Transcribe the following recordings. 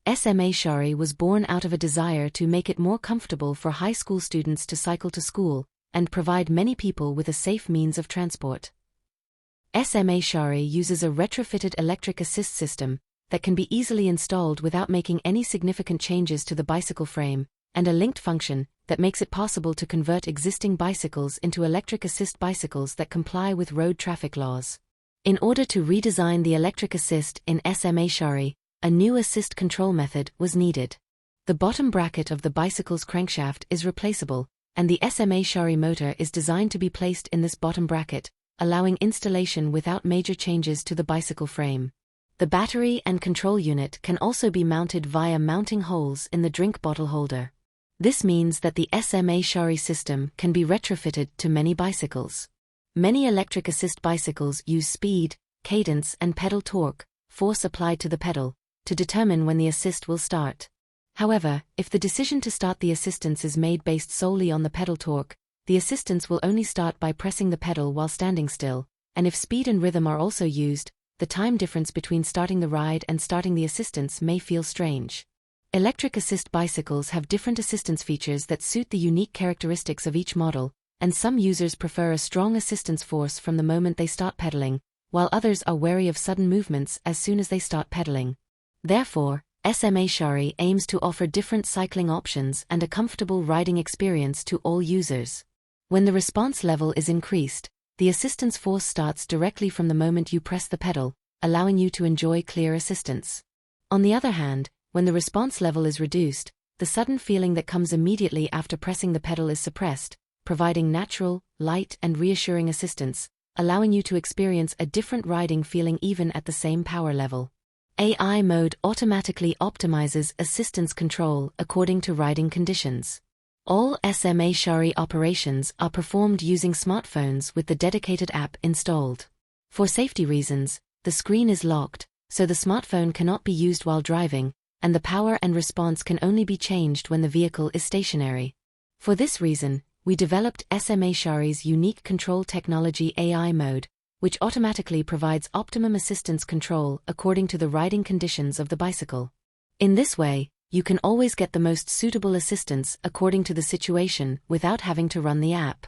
SmaChari was born out of a desire to make it more comfortable for high school students to cycle to school, and provide many people with a safe means of transport. SmaChari uses a retrofitted electric assist system that can be easily installed without making any significant changes to the bicycle frame, and a linked function that makes it possible to convert existing bicycles into electric assist bicycles that comply with road traffic laws. In order to redesign the electric assist in SmaChari, a new assist control method was needed. The bottom bracket of the bicycle's crankshaft is replaceable, and the SmaChari motor is designed to be placed in this bottom bracket, allowing installation without major changes to the bicycle frame. The battery and control unit can also be mounted via mounting holes in the drink bottle holder. This means that the SmaChari system can be retrofitted to many bicycles. Many electric assist bicycles use speed, cadence and pedal torque, force applied to the pedal, to determine when the assist will start. However, if the decision to start the assistance is made based solely on the pedal torque, the assistance will only start by pressing the pedal while standing still, and if speed and rhythm are also used, the time difference between starting the ride and starting the assistance may feel strange. Electric assist bicycles have different assistance features that suit the unique characteristics of each model, and some users prefer a strong assistance force from the moment they start pedaling, while others are wary of sudden movements as soon as they start pedaling. Therefore, SmaChari aims to offer different cycling options and a comfortable riding experience to all users. When the response level is increased, the assistance force starts directly from the moment you press the pedal, allowing you to enjoy clear assistance. On the other hand, when the response level is reduced, the sudden feeling that comes immediately after pressing the pedal is suppressed, providing natural, light and reassuring assistance, allowing you to experience a different riding feeling even at the same power level. AI mode automatically optimizes assistance control according to riding conditions. All SmaChari operations are performed using smartphones with the dedicated app installed. For safety reasons, the screen is locked, so the smartphone cannot be used while driving, and the power and response can only be changed when the vehicle is stationary. For this reason, we developed SmaChari's unique control technology AI mode, which automatically provides optimum assistance control according to the riding conditions of the bicycle. In this way, you can always get the most suitable assistance according to the situation without having to run the app.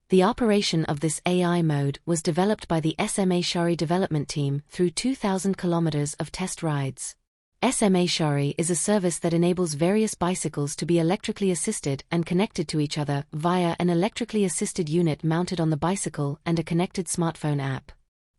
The operation of this AI mode was developed by the SmaChari development team through 2,000 kilometers of test rides. SmaChari is a service that enables various bicycles to be electrically assisted and connected to each other via an electrically assisted unit mounted on the bicycle and a connected smartphone app.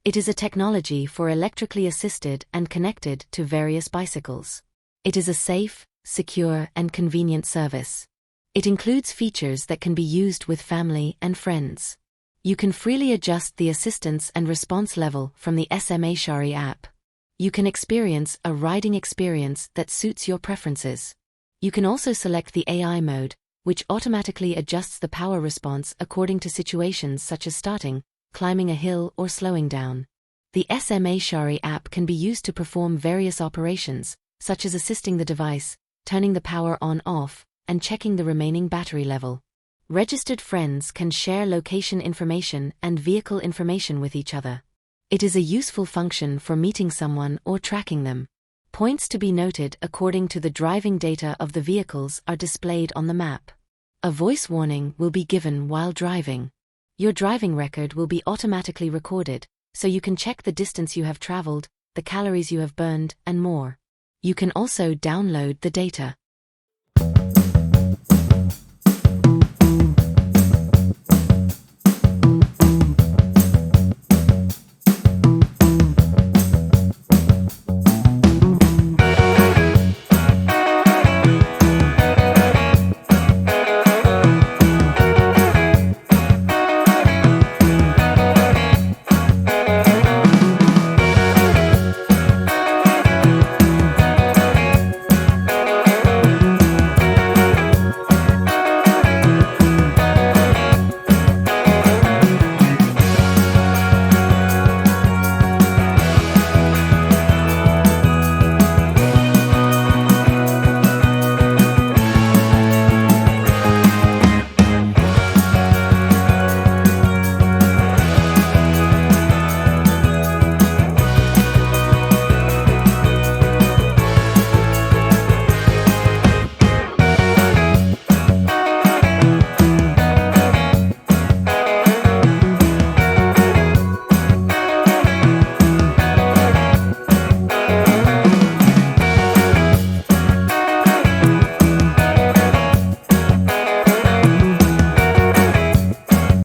It is a technology for electrically assisted and connected to various bicycles. It is a safe, secure and convenient service. It includes features that can be used with family and friends. You can freely adjust the assistance and response level from the SmaChari app. You can experience a riding experience that suits your preferences. You can also select the AI mode, which automatically adjusts the power response according to situations such as starting, climbing a hill or slowing down. The SmaChari app can be used to perform various operations, such as assisting the device, turning the power on/off, and checking the remaining battery level. Registered friends can share location information and vehicle information with each other. It is a useful function for meeting someone or tracking them. Points to be noted according to the driving data of the vehicles are displayed on the map. A voice warning will be given while driving. Your driving record will be automatically recorded, so you can check the distance you have traveled, the calories you have burned, and more. You can also download the data.